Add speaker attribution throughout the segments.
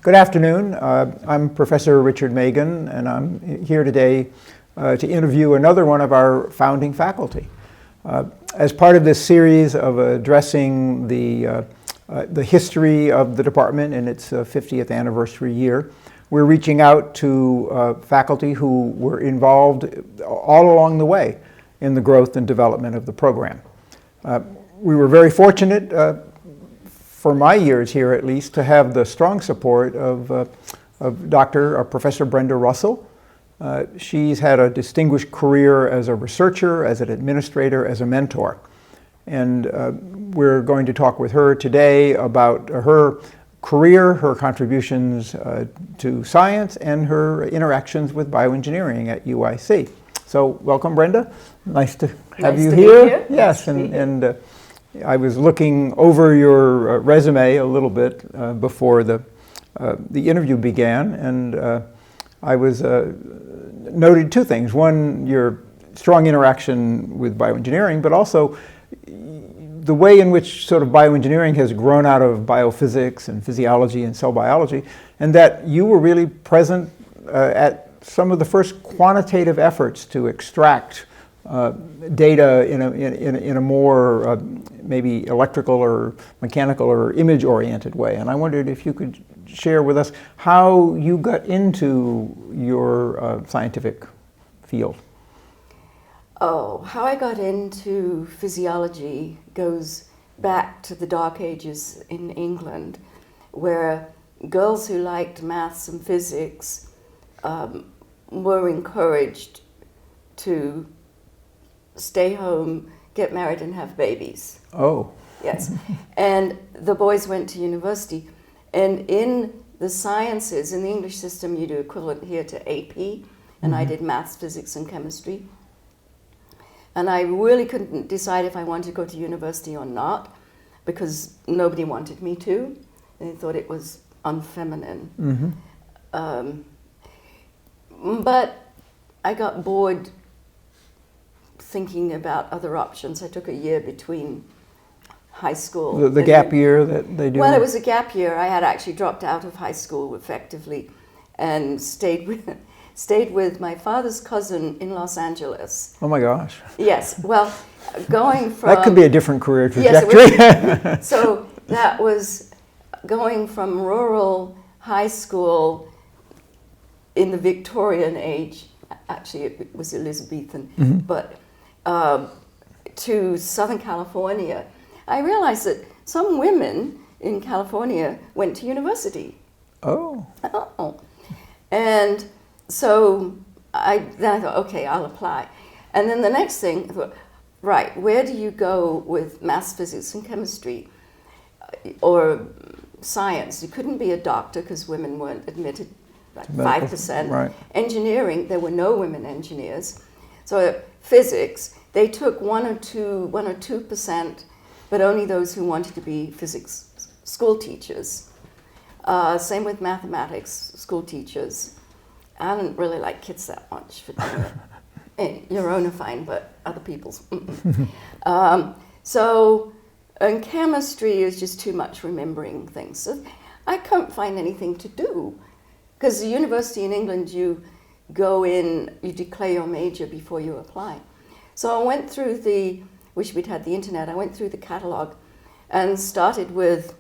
Speaker 1: Good afternoon. I'm Professor Richard Magin, and I'm here today to interview another one of our founding faculty. As part of this series of addressing the history of the department in its 50th anniversary year, we're reaching out to faculty who were involved all along the way in the growth and development of the program. We were very fortunate, for my years here at least, to have the strong support of Professor Brenda Russell. She's had a distinguished career as a researcher, as an administrator, as a mentor. And we're going to talk with her today about her career, her contributions to science, and her interactions with bioengineering at UIC. So welcome, Brenda. Nice to have you here. Yes, and I was looking over your resume a little bit before the interview began, and I was noted two things. One, your strong interaction with bioengineering, but also the way in which sort of bioengineering has grown out of biophysics and physiology and cell biology, and that you were really present at some of the first quantitative efforts to extract data in a more maybe electrical or mechanical or image-oriented way. And I wondered if you could share with us how you got into your scientific field.
Speaker 2: Oh, how I got into physiology goes back to the Dark Ages in England, where girls who liked maths and physics were encouraged to stay home, get married, and have babies.
Speaker 1: Oh.
Speaker 2: Yes. And the boys went to university. And in the sciences, in the English system, you do equivalent here to AP, and I did maths, physics, and chemistry. And I really couldn't decide if I wanted to go to university or not, because nobody wanted me to. They thought it was unfeminine. But I got bored thinking about other options. I took a year between high school.
Speaker 1: The gap year that they do?
Speaker 2: Well, it was a gap year. I had actually dropped out of high school effectively and stayed with my father's cousin in Los Angeles.
Speaker 1: Oh my gosh.
Speaker 2: Yes. Well, going from...
Speaker 1: That could be a different career trajectory.
Speaker 2: Yes, so that was going from rural high school in the Victorian age. Actually, it was Elizabethan, but to Southern California. I realized that some women in California went to university.
Speaker 1: Oh.
Speaker 2: And so then I thought, okay, I'll apply. And then the next thing, I thought, right, where do you go with maths, physics, and chemistry? Or science? You couldn't be a doctor because women weren't admitted, like 5%.
Speaker 1: Right.
Speaker 2: Engineering, there were no women engineers. So physics, they took 1 or 2%, but only those who wanted to be physics school teachers. Same with mathematics, school teachers. I didn't really like kids that much for doing it. Your own are fine, but other people's. And chemistry is just too much remembering things. So I couldn't find anything to do. Because the university in England, you go in, you declare your major before you apply. So I went through wish we'd had the internet, I went through the catalog and started with,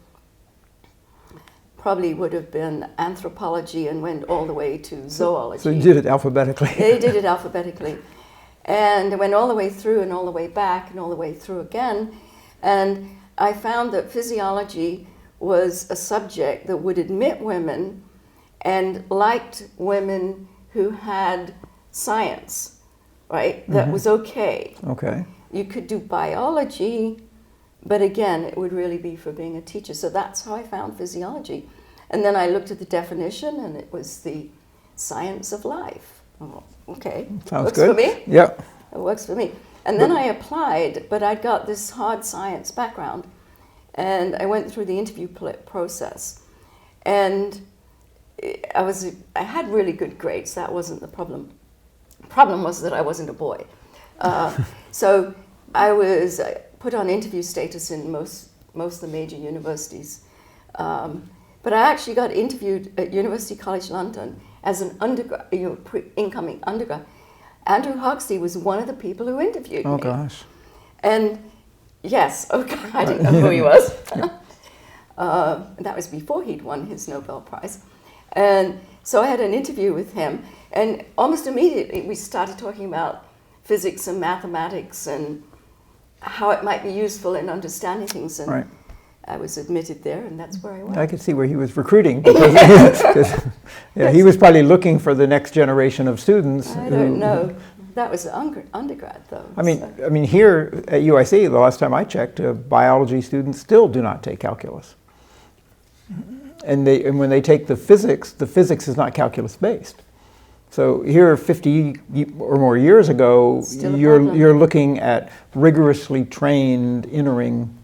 Speaker 2: probably would have been anthropology and went all the way to zoology.
Speaker 1: So you did it alphabetically.
Speaker 2: They did it alphabetically. And I went all the way through and all the way back and all the way through again. And I found that physiology was a subject that would admit women and liked women who had science, right? That was okay.
Speaker 1: Okay.
Speaker 2: You could do biology, but again, it would really be for being a teacher. So that's how I found physiology. And then I looked at the definition, and it was the science of life. Oh, okay.
Speaker 1: Sounds
Speaker 2: works
Speaker 1: good.
Speaker 2: For me?
Speaker 1: Yep.
Speaker 2: It works for me. And then I applied, but I'd got this hard science background, and I went through the interview process. And I had really good grades. That wasn't the problem. The problem was that I wasn't a boy. So I was put on interview status in most of the major universities. But I actually got interviewed at University College London as an undergrad, incoming undergrad. Andrew Hoxie was one of the people who interviewed me.
Speaker 1: Oh, gosh.
Speaker 2: And yes, okay, I didn't know who he was. That was before he'd won his Nobel Prize. And so I had an interview with him, and almost immediately we started talking about physics and mathematics and how it might be useful in understanding things. And
Speaker 1: Right.
Speaker 2: I was admitted there, and that's where I went.
Speaker 1: I could see where he was recruiting, because he was probably looking for the next generation of students.
Speaker 2: I don't know. That was undergrad, though.
Speaker 1: I mean, here at UIC, the last time I checked, biology students still do not take calculus. And when they take the physics is not calculus-based. So here, 50 or more years ago, you're looking at rigorously trained entering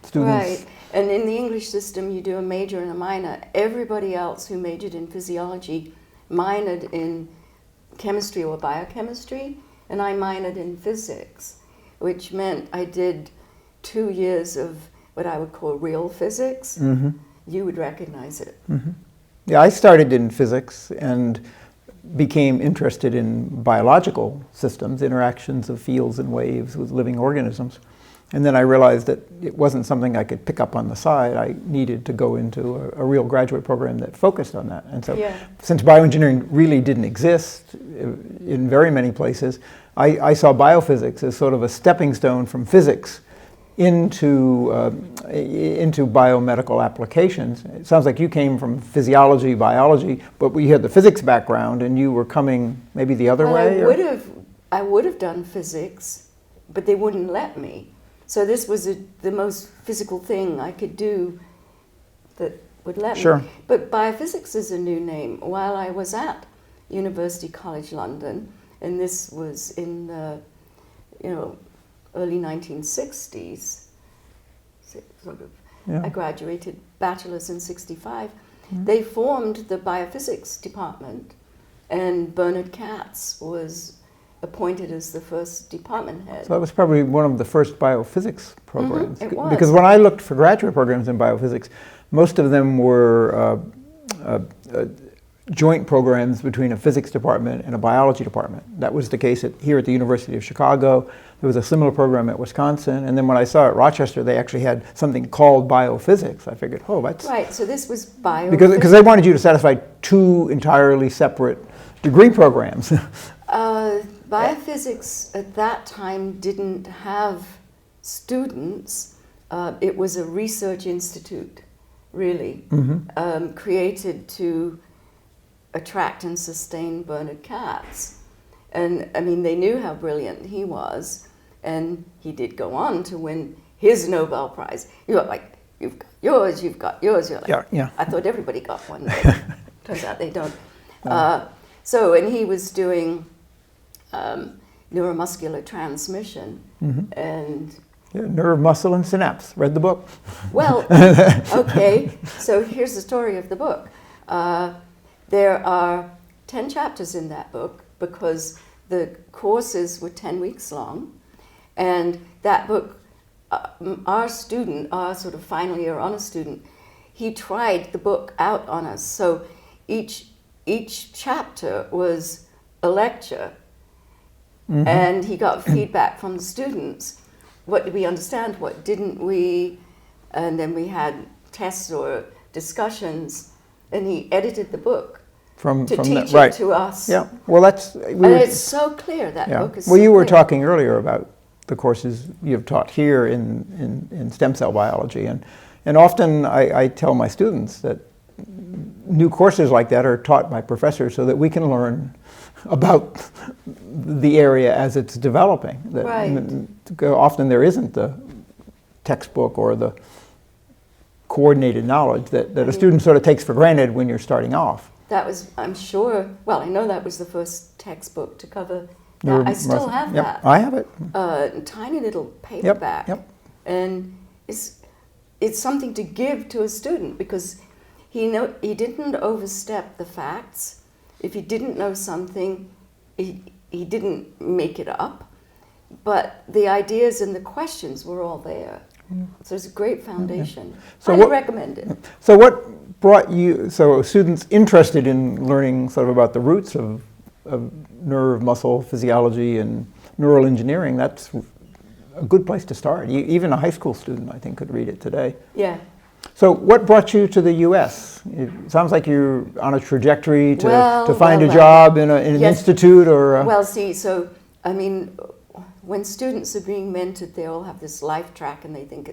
Speaker 1: students.
Speaker 2: Right, and in the English system, you do a major and a minor. Everybody else who majored in physiology minored in chemistry or biochemistry, and I minored in physics, which meant I did 2 years of what I would call real physics.
Speaker 1: Mm-hmm.
Speaker 2: You would recognize it.
Speaker 1: Mm-hmm. Yeah, I started in physics and became interested in biological systems, interactions of fields and waves with living organisms. And then I realized that it wasn't something I could pick up on the side. I needed to go into a real graduate program that focused on that. And so since bioengineering really didn't exist in very many places, I saw biophysics as sort of a stepping stone from physics into biomedical applications. It sounds like you came from physiology, biology, but we had the physics background, and you were coming maybe the other way?
Speaker 2: I would have done physics, but they wouldn't let me. So this was the most physical thing I could do that would let me. But biophysics is a new name. While I was at University College London, and this was in the, early 1960s, sort of. Yeah. I graduated bachelor's in 65. Mm-hmm. They formed the biophysics department, and Bernard Katz was appointed as the first department head.
Speaker 1: So that was probably one of the first biophysics programs.
Speaker 2: Mm-hmm, it was.
Speaker 1: Because when I looked for graduate programs in biophysics, most of them were joint programs between a physics department and a biology department. That was the case here at the University of Chicago. There was a similar program at Wisconsin. And then when I saw at Rochester, they actually had something called biophysics. I figured, oh, that's...
Speaker 2: Right, so this was biophysics.
Speaker 1: Because they wanted you to satisfy two entirely separate degree programs.
Speaker 2: Biophysics at that time didn't have students. It was a research institute, really, mm-hmm. Created to attract and sustain Bernard Katz. And I mean, they knew how brilliant he was, and he did go on to win his Nobel Prize. You're like, you've got yours, you've got yours. You're like,
Speaker 1: yeah.
Speaker 2: I thought everybody got one, but turns out they don't. And he was doing neuromuscular transmission, mm-hmm. and
Speaker 1: nerve, muscle, and synapse. Read the book.
Speaker 2: Well, okay, so here's the story of the book. There are 10 chapters in that book because the courses were 10 weeks long, and that book, our sort of final year honor student, he tried the book out on us. So each chapter was a lecture, mm-hmm. and he got feedback from the students. What did we understand? What didn't we? And then we had tests or discussions, and he edited the book to teach it to us.
Speaker 1: Yeah, well,
Speaker 2: it's so clear, that book is.
Speaker 1: Well,
Speaker 2: so
Speaker 1: you were
Speaker 2: clear.
Speaker 1: talking earlier about the courses you've taught here in stem cell biology, and often I tell my students that new courses like that are taught by professors so that we can learn about the area as it's developing. Often there isn't the textbook or the coordinated knowledge that a student sort of takes for granted when you're starting off.
Speaker 2: That was, I'm sure, well, I know that was the first textbook to cover that. I still have that.
Speaker 1: I have it.
Speaker 2: Tiny little paperback.
Speaker 1: Yep.
Speaker 2: And it's something to give to a student because he didn't overstep the facts. If he didn't know something, he didn't make it up. But the ideas and the questions were all there. So it's a great foundation.
Speaker 1: So
Speaker 2: I recommend it.
Speaker 1: So what brought you, so students interested in learning sort of about the roots of nerve, muscle, physiology, and neural engineering, that's a good place to start. Even a high school student, I think, could read it today.
Speaker 2: Yeah.
Speaker 1: So what brought you to the U.S.? It sounds like you're on a trajectory to find a job in an
Speaker 2: yes.
Speaker 1: institute or...
Speaker 2: Well, see, so, I mean, when students are being mentored, they all have this life track and they think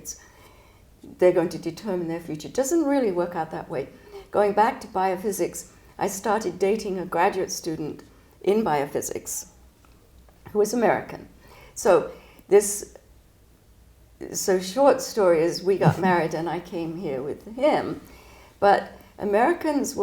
Speaker 2: they're going to determine their future. It doesn't really work out that way. Going back to biophysics, I started dating a graduate student in biophysics who was American. So short story is we got married and I came here with him. But this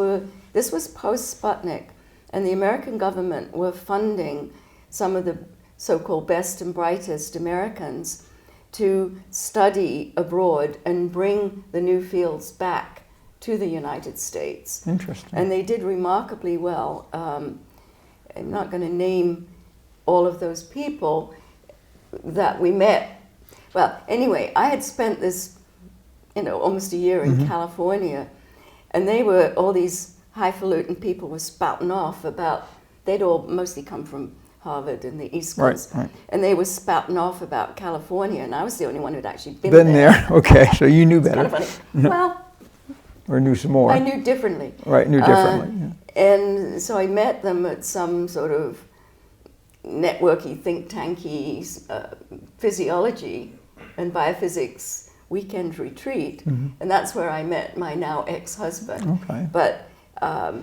Speaker 2: was post-Sputnik, and the American government were funding some of the so-called best and brightest Americans to study abroad and bring the new fields back to the United States.
Speaker 1: Interesting.
Speaker 2: And they did remarkably well. I'm not going to name all of those people that we met. Well, anyway, I had spent this, almost a year in California, and all these highfalutin people were spouting off about, they'd all mostly come from Harvard and the East Coast,
Speaker 1: right.
Speaker 2: And they were spouting off about California, and I was the only one who'd actually been
Speaker 1: there. Okay, so you knew better.
Speaker 2: Kind of funny. Well,
Speaker 1: or knew some more.
Speaker 2: I knew differently.
Speaker 1: Right, knew differently. Yeah.
Speaker 2: And so I met them at some sort of networky, think tanky physiology and biophysics weekend retreat, and that's where I met my now ex-husband.
Speaker 1: Okay.
Speaker 2: But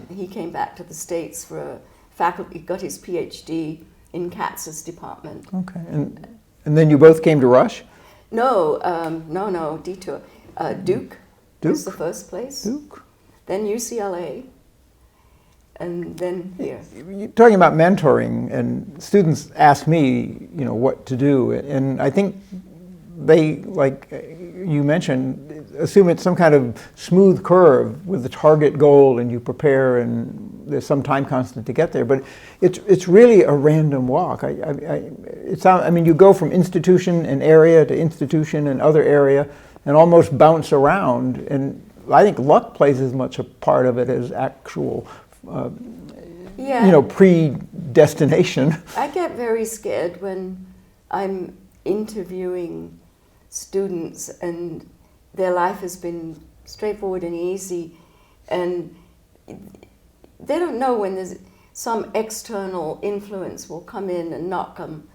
Speaker 2: he came back to the States for a faculty, got his PhD in Katz's department.
Speaker 1: Okay, and then you both came to Rush?
Speaker 2: No, detour. Duke was the first place.
Speaker 1: Duke.
Speaker 2: Then UCLA. And then here.
Speaker 1: You're talking about mentoring, and students ask me, what to do, and I think they, like you mentioned, assume it's some kind of smooth curve with a target goal, and you prepare, and there's some time constant to get there. But it's really a random walk. You go from institution and area to institution and other area, and almost bounce around. And I think luck plays as much a part of it as actual. Predestination.
Speaker 2: I get very scared when I'm interviewing students and their life has been straightforward and easy, and they don't know when there's some external influence will come in and knock them,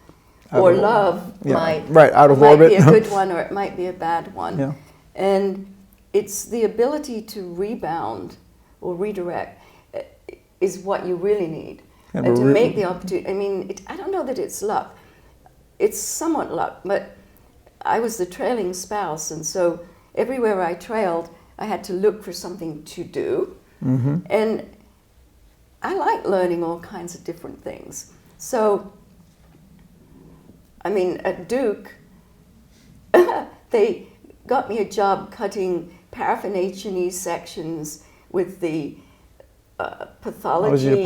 Speaker 2: or love might be a good one or it might be a bad one.
Speaker 1: Yeah.
Speaker 2: And it's the ability to rebound or redirect is what you really need. And to make the opportunity, I don't know that it's luck. It's somewhat luck, but I was the trailing spouse, and so everywhere I trailed, I had to look for something to do. And I like learning all kinds of different things. So, at Duke, they got me a job cutting paraffin H&E sections with the pathology,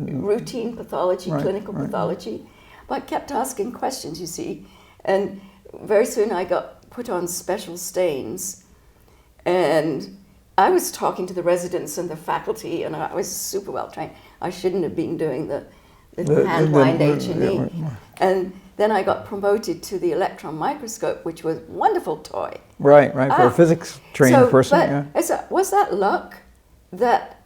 Speaker 2: routine pathology, clinical pathology. But I kept asking questions, you see. And very soon I got put on special stains. And I was talking to the residents and the faculty, and I was super well trained. I shouldn't have been doing the hand-wind H&E. And then I got promoted to the electron microscope, which was a wonderful toy.
Speaker 1: Right, for a physics trained person.
Speaker 2: But was that luck that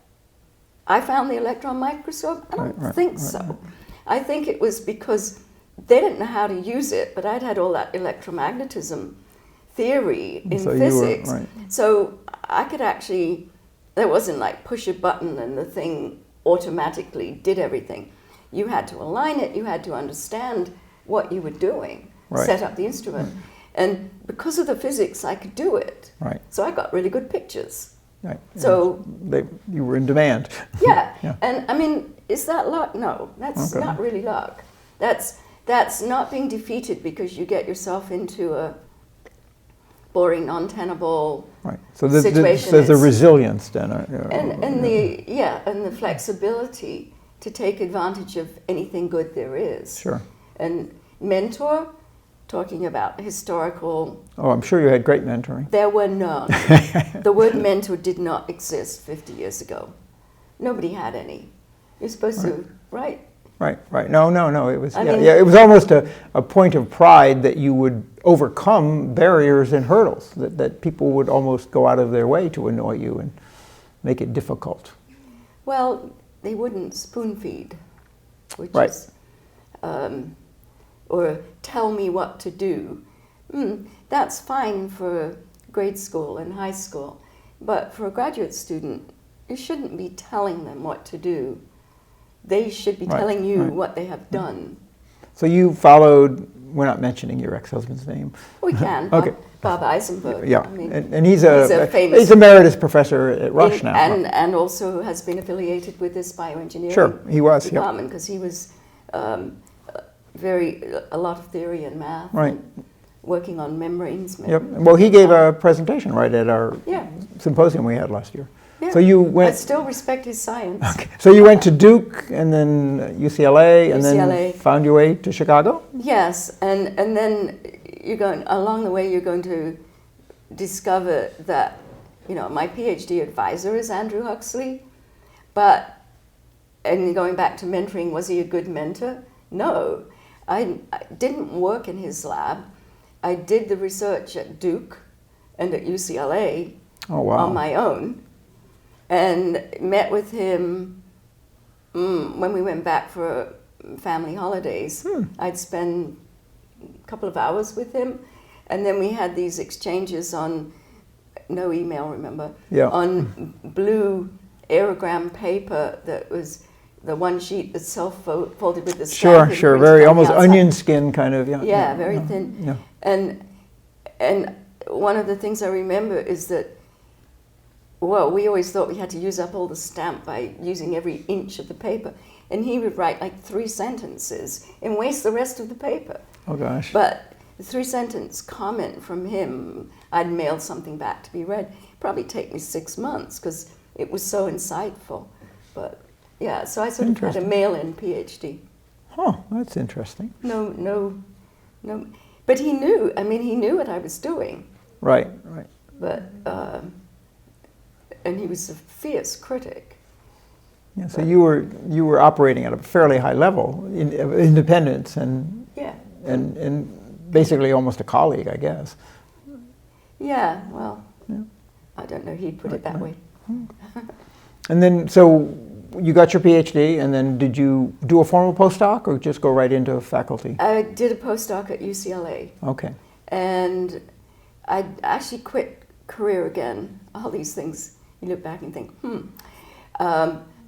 Speaker 2: I found the electron microscope? I don't think so. I think it was because they didn't know how to use it, but I'd had all that electromagnetism theory in physics. So I could actually, there wasn't like push a button and the thing automatically did everything. You had to align it, you had to understand what you were doing, set up the instrument. And because of the physics, I could do it. So I got really good pictures. So
Speaker 1: you were in demand.
Speaker 2: Yeah. And is that luck? No, that's not really luck. That's not being defeated because you get yourself into a boring, non-tenable situation.
Speaker 1: So there's a resilience then.
Speaker 2: And the flexibility to take advantage of anything good there is.
Speaker 1: Sure.
Speaker 2: And mentor, talking about historical.
Speaker 1: Oh, I'm sure you had great mentoring.
Speaker 2: There were none. The word mentor did not exist 50 years ago. Nobody had any. You're supposed to, right?
Speaker 1: Right. No. It was,
Speaker 2: I mean,
Speaker 1: it was almost a point of pride that you would overcome barriers and hurdles, that people would almost go out of their way to annoy you and make it difficult.
Speaker 2: Well, they wouldn't spoon feed, which
Speaker 1: Right.
Speaker 2: is, or tell me what to do. That's fine for grade school and high school, but for a graduate student, you shouldn't be telling them what to do. They should be telling you what they have done.
Speaker 1: So you followed, we're not mentioning your ex-husband's name.
Speaker 2: We can,
Speaker 1: Okay.
Speaker 2: Bob Eisenberg.
Speaker 1: Yeah,
Speaker 2: I mean,
Speaker 1: and he's a
Speaker 2: famous
Speaker 1: he's emeritus professor at Rush now.
Speaker 2: and also has been affiliated with this bioengineering
Speaker 1: Sure, he was, yeah.
Speaker 2: department because he was a lot of theory and math.
Speaker 1: Right.
Speaker 2: And working on membranes.
Speaker 1: Yep. Well, he gave a presentation right at our symposium we had last year.
Speaker 2: Yeah.
Speaker 1: So you went.
Speaker 2: I still respect his science.
Speaker 1: Okay. So you went to Duke and then UCLA and then found your way to Chicago?
Speaker 2: Yes, and then you're going along the way. You're going to discover that my PhD advisor is Andrew Huxley, and going back to mentoring, was he a good mentor? No, I didn't work in his lab. I did the research at Duke and at UCLA on my own. And met with him when we went back for family holidays. I'd spend a couple of hours with him, and then we had these exchanges on, no email, remember, on blue aerogram paper that was the one sheet that's self-folded with the stamp.
Speaker 1: Sure, very almost onion skin kind of.
Speaker 2: Yeah, very thin.
Speaker 1: Yeah.
Speaker 2: And one of the things I remember is that, well, we always thought we had to use up all the stamp by using every inch of the paper. And he would write like 3 sentences and waste the rest of the paper.
Speaker 1: Oh, gosh.
Speaker 2: But the 3-sentence comment from him, I'd mail something back to be read. Probably take me 6 months because it was so insightful. But yeah, so I sort of had a mail-in PhD.
Speaker 1: Oh, that's interesting.
Speaker 2: No. But he knew, he knew what I was doing.
Speaker 1: Right.
Speaker 2: But, and he was a fierce critic.
Speaker 1: Yeah, so you were operating at a fairly high level of independence and basically almost a colleague, I guess.
Speaker 2: Yeah, well, I don't know, he'd put it that way.
Speaker 1: And then, so you got your PhD, and then did you do a formal postdoc or just go right into faculty?
Speaker 2: I did a postdoc at UCLA.
Speaker 1: Okay.
Speaker 2: And I actually quit career again. All these things, you look back and think,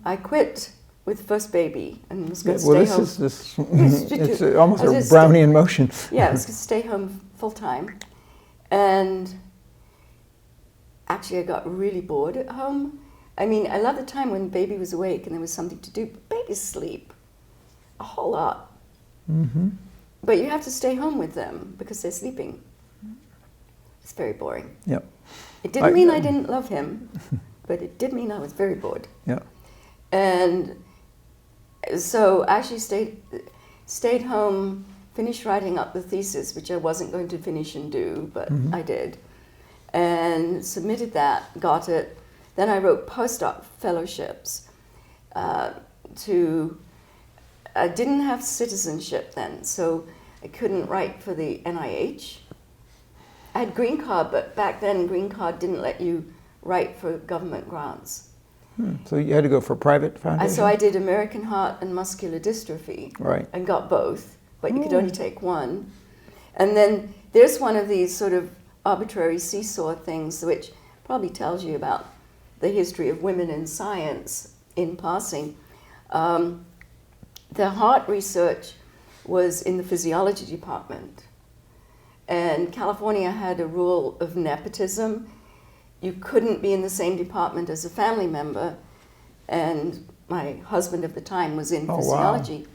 Speaker 2: I quit with first baby and was going to stay home.
Speaker 1: It's almost a Brownian motion.
Speaker 2: Yeah, I was going to stay home full time. And actually I got really bored at home. I love the time when baby was awake and there was something to do, but babies sleep a whole lot. Mm-hmm. But you have to stay home with them because they're sleeping. It's very boring.
Speaker 1: Yep.
Speaker 2: It didn't mean I didn't love him, but it did mean I was very bored.
Speaker 1: Yeah.
Speaker 2: And so I actually stayed home, finished writing up the thesis, which I wasn't going to finish and do, but I did. And submitted that, got it. Then I wrote postdoc fellowships I didn't have citizenship then, so I couldn't write for the NIH. I had green card, but back then green card didn't let you write for government grants.
Speaker 1: So you had to go for private foundation?
Speaker 2: So I did American Heart and Muscular Dystrophy.
Speaker 1: Right.
Speaker 2: And got both, but you could only take one. And then there's one of these sort of arbitrary seesaw things which probably tells you about the history of women in science in passing. The heart research was in the physiology department. And California had a rule of nepotism. You couldn't be in the same department as a family member. And my husband at the time was in physiology. Wow.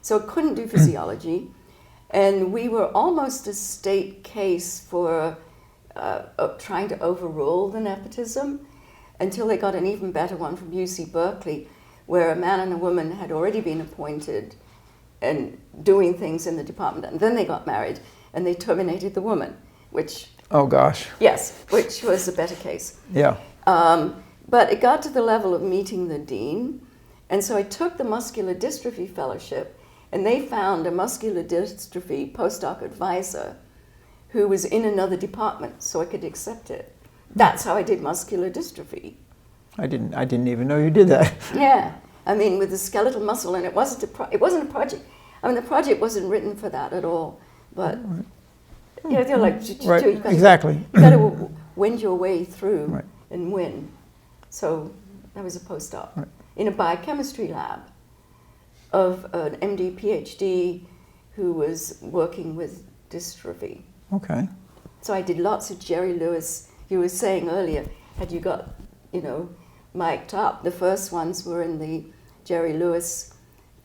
Speaker 2: So I couldn't do physiology. And we were almost a state case for trying to overrule the nepotism until they got an even better one from UC Berkeley, where a man and a woman had already been appointed and doing things in the department. And then they got married. and they terminated the woman, which...
Speaker 1: Oh, gosh.
Speaker 2: Yes, which was a better case.
Speaker 1: Yeah.
Speaker 2: But it got to the level of meeting the dean, and so I took the muscular dystrophy fellowship, and they found a muscular dystrophy postdoc advisor who was in another department, so I could accept it. That's how I did muscular dystrophy.
Speaker 1: I didn't even know you did that.
Speaker 2: Yeah, I mean, with the skeletal muscle, and it wasn't a project. I mean, the project wasn't written for that at all, but you know, they're like,
Speaker 1: Right,
Speaker 2: you
Speaker 1: exactly.
Speaker 2: got to wend your way through
Speaker 1: Right.
Speaker 2: and win. So I was a postdoc
Speaker 1: Right.
Speaker 2: in a biochemistry lab of an MD, PhD who was working with dystrophy.
Speaker 1: Okay.
Speaker 2: So I did lots of Jerry Lewis. You were saying earlier, had you got, you know, mic'd up? The first ones were in the Jerry Lewis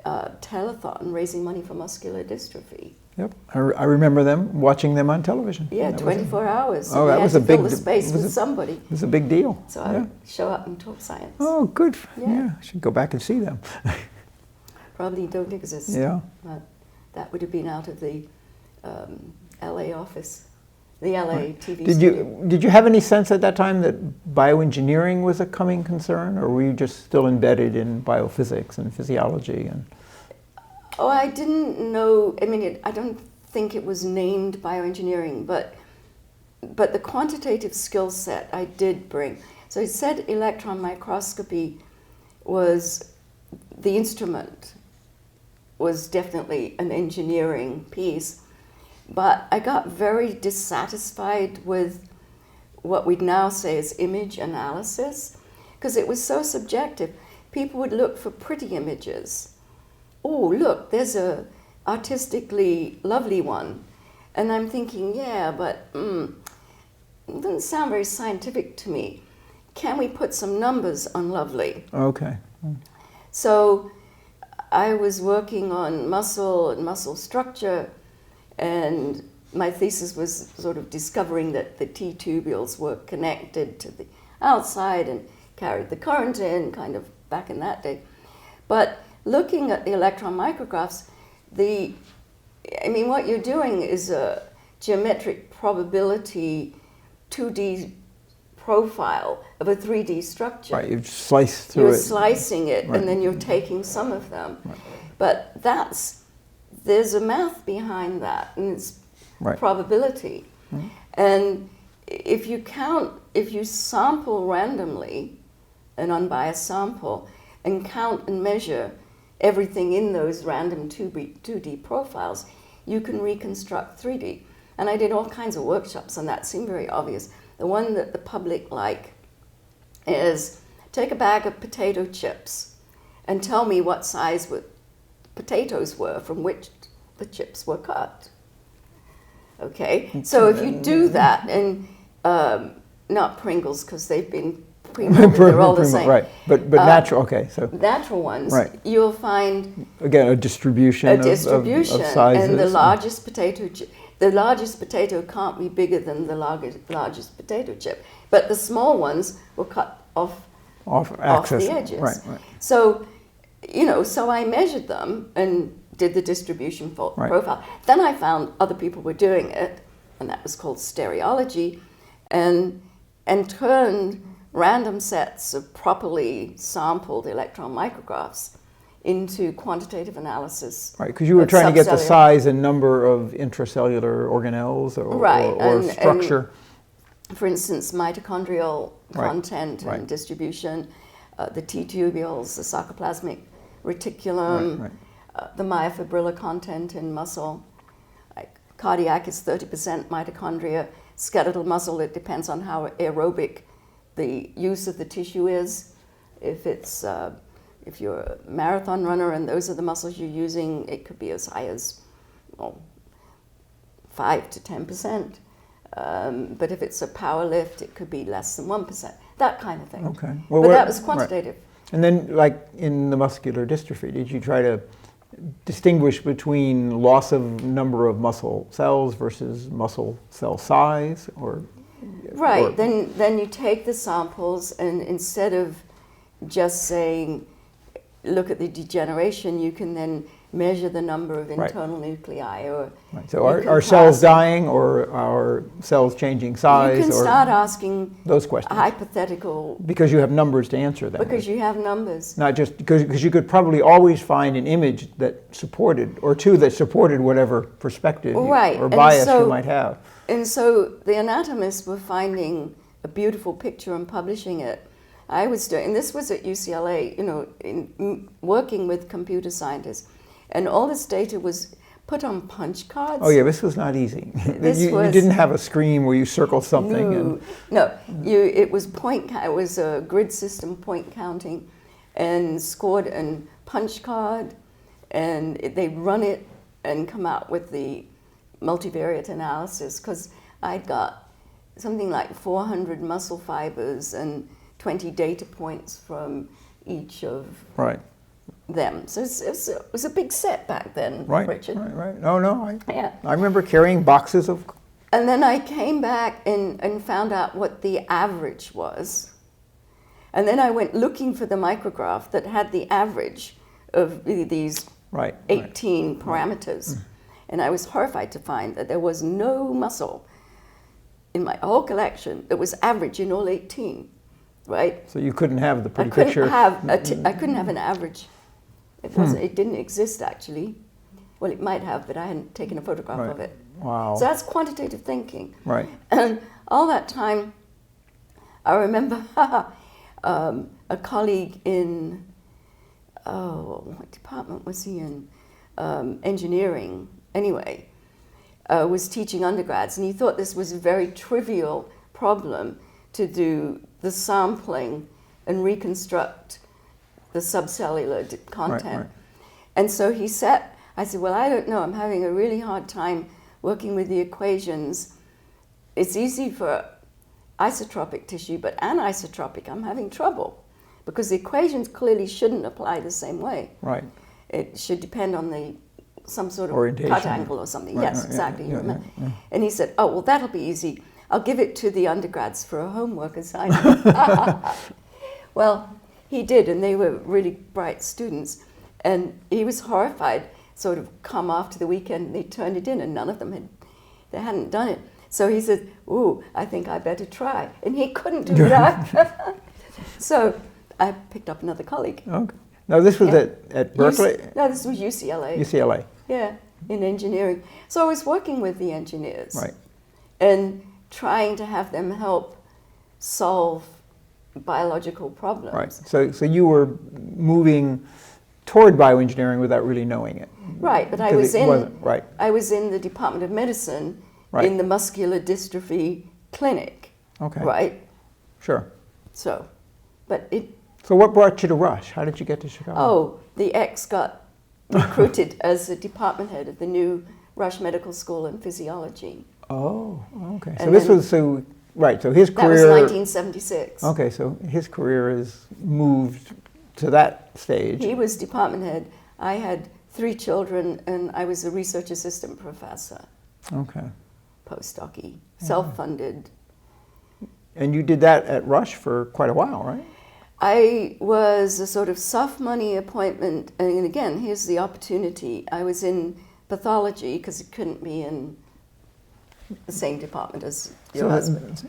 Speaker 2: telethon, raising money for muscular dystrophy.
Speaker 1: Yep. I remember them, watching them on television.
Speaker 2: Yeah,
Speaker 1: That
Speaker 2: 24 hours.
Speaker 1: Oh,
Speaker 2: So
Speaker 1: that
Speaker 2: they
Speaker 1: was
Speaker 2: had
Speaker 1: a
Speaker 2: to fill
Speaker 1: big
Speaker 2: the space
Speaker 1: was
Speaker 2: with somebody.
Speaker 1: It was a big deal.
Speaker 2: So I
Speaker 1: Yeah.
Speaker 2: would show up and talk science.
Speaker 1: Oh, good.
Speaker 2: Yeah.
Speaker 1: Yeah. I should go back and see them.
Speaker 2: Probably don't exist.
Speaker 1: Yeah.
Speaker 2: But that would have been out of the LA office, the LA TV studio.
Speaker 1: Did you have any sense at that time that bioengineering was a coming concern, or were you just still embedded in biophysics and physiology? And
Speaker 2: Oh, I didn't know. I mean, I don't think it was named bioengineering, but the quantitative skill set I did bring. So I said electron microscopy was the instrument, was definitely an engineering piece, but I got very dissatisfied with what we'd now say is image analysis, because it was so subjective. People would look for pretty images. Oh, look, there's a artistically lovely one. And I'm thinking, yeah, but it doesn't sound very scientific to me. Can we put some numbers on lovely?
Speaker 1: okay.
Speaker 2: So I was working on muscle and muscle structure, and my thesis was sort of discovering that the T tubules were connected to the outside and carried the current in, kind of back in that day. But looking at the electron micrographs, what you're doing is a geometric probability 2D profile of a 3D structure.
Speaker 1: Right, you slice through
Speaker 2: You're
Speaker 1: it.
Speaker 2: slicing it,
Speaker 1: Right.
Speaker 2: and then you're taking some of them.
Speaker 1: Right.
Speaker 2: But there's a math behind that, and it's
Speaker 1: Right.
Speaker 2: probability. And if you sample randomly, an unbiased sample, and count and measure everything in those random 2D profiles, you can reconstruct 3D. And I did all kinds of workshops on that. It seemed very obvious. The one that the public like is take a bag of potato chips and tell me what size potatoes were from which the chips were cut. Okay, so if you do that, and not Pringles because they've been pre-molded, they're all the same.
Speaker 1: Right, but natural. Okay, so
Speaker 2: Natural ones,
Speaker 1: Right.
Speaker 2: you'll find
Speaker 1: again a distribution.
Speaker 2: a distribution,
Speaker 1: of sizes.
Speaker 2: and the largest potato can't be bigger than the largest potato chip, but the small ones will cut off
Speaker 1: access.
Speaker 2: the edges.
Speaker 1: Right.
Speaker 2: So, so I measured them and did the distribution
Speaker 1: Right.
Speaker 2: profile. Then I found other people were doing it, and that was called stereology, and turned random sets of properly sampled electron micrographs into quantitative analysis.
Speaker 1: Right, because you were
Speaker 2: of
Speaker 1: trying to get the
Speaker 2: subcellular-
Speaker 1: size and number of intracellular organelles or,
Speaker 2: Right,
Speaker 1: or
Speaker 2: and-
Speaker 1: structure.
Speaker 2: For instance, mitochondrial
Speaker 1: Right,
Speaker 2: content
Speaker 1: right.
Speaker 2: and distribution, the T tubules, the sarcoplasmic reticulum,
Speaker 1: Right,
Speaker 2: the myofibrillar content in muscle. Like cardiac is 30% mitochondria. Skeletal muscle, it depends on how aerobic the use of the tissue is. If you're a marathon runner and those are the muscles you're using, it could be as high as 5 to 10%. But if it's a power lift, it could be less than 1%. That kind of thing.
Speaker 1: Okay.
Speaker 2: But that was quantitative.
Speaker 1: Right. And then, like in the muscular dystrophy, did you try to distinguish between loss of number of muscle cells versus muscle cell size, or?
Speaker 2: Right.
Speaker 1: Or,
Speaker 2: Then you take the samples, and instead of just saying, look at the degeneration, you can then measure the number of internal nuclei. Or
Speaker 1: right. So are cells dying, or are cells changing size?
Speaker 2: You can start asking
Speaker 1: those questions.
Speaker 2: Hypothetical.
Speaker 1: Because you have numbers to answer them.
Speaker 2: Because you have numbers.
Speaker 1: Not just because you could probably always find an image that supported, or two that supported whatever perspective or bias you might have.
Speaker 2: And so the anatomists were finding a beautiful picture and publishing it. I was doing, and this was at UCLA, working with computer scientists, and all this data was put on punch cards.
Speaker 1: Oh yeah, this was not easy. You didn't have a screen where you circled something.
Speaker 2: It was a grid system, point counting, and scored and punch card, and they'd run it and come out with the multivariate analysis, because I'd got something like 400 muscle fibers and 20 data points from each of them. So it was a big set back then, Richard.
Speaker 1: Right. I remember carrying boxes of...
Speaker 2: And then I came back and found out what the average was. And then I went looking for the micrograph that had the average of these 18 parameters. And I was horrified to find that there was no muscle in my whole collection that was average in all 18. Right.
Speaker 1: So you couldn't have the pretty picture.
Speaker 2: I couldn't have an average. It didn't exist actually. Well, it might have, but I hadn't taken a photograph of it.
Speaker 1: Wow.
Speaker 2: So that's quantitative thinking.
Speaker 1: Right.
Speaker 2: And all that time, I remember a colleague in what department was he in? Engineering. Anyway, was teaching undergrads, and he thought this was a very trivial problem to do the sampling and reconstruct the subcellular content. And so he said, I said, well, I don't know, I'm having a really hard time working with the equations. It's easy for isotropic tissue, but anisotropic, I'm having trouble, because the equations clearly shouldn't apply the same way.
Speaker 1: Right.
Speaker 2: It should depend on some sort of
Speaker 1: orientation,
Speaker 2: cut angle or something. Yes, exactly. Yeah. And he said, oh, well, that'll be easy. I'll give it to the undergrads for a homework assignment. Well, he did, and they were really bright students. And he was horrified, sort of come after the weekend, and they turned it in, and none of them hadn't done it. So he said, ooh, I think I better try. And he couldn't do that. So I picked up another colleague.
Speaker 1: Okay. Now this was at Berkeley?
Speaker 2: No, this was UCLA.
Speaker 1: UCLA.
Speaker 2: Yeah, in engineering. So I was working with the engineers.
Speaker 1: Right.
Speaker 2: And trying to have them help solve biological problems.
Speaker 1: Right. So you were moving toward bioengineering without really knowing it.
Speaker 2: Right, but I was in the Department of Medicine in the muscular dystrophy clinic.
Speaker 1: Okay.
Speaker 2: Right?
Speaker 1: Sure.
Speaker 2: So
Speaker 1: what brought you to Rush? How did you get to Chicago?
Speaker 2: Oh, the ex got recruited as the department head of the new Rush Medical School in Physiology.
Speaker 1: Oh, okay. So this was so his career.
Speaker 2: That was 1976.
Speaker 1: Okay, so his career has moved to that stage.
Speaker 2: He was department head. I had 3 children, and I was a research assistant professor.
Speaker 1: Okay.
Speaker 2: Postdoc-y, self-funded.
Speaker 1: And you did that at Rush for quite a while, right?
Speaker 2: I was a sort of soft money appointment, and again, here's the opportunity. I was in pathology because it couldn't be in the same department as your husband.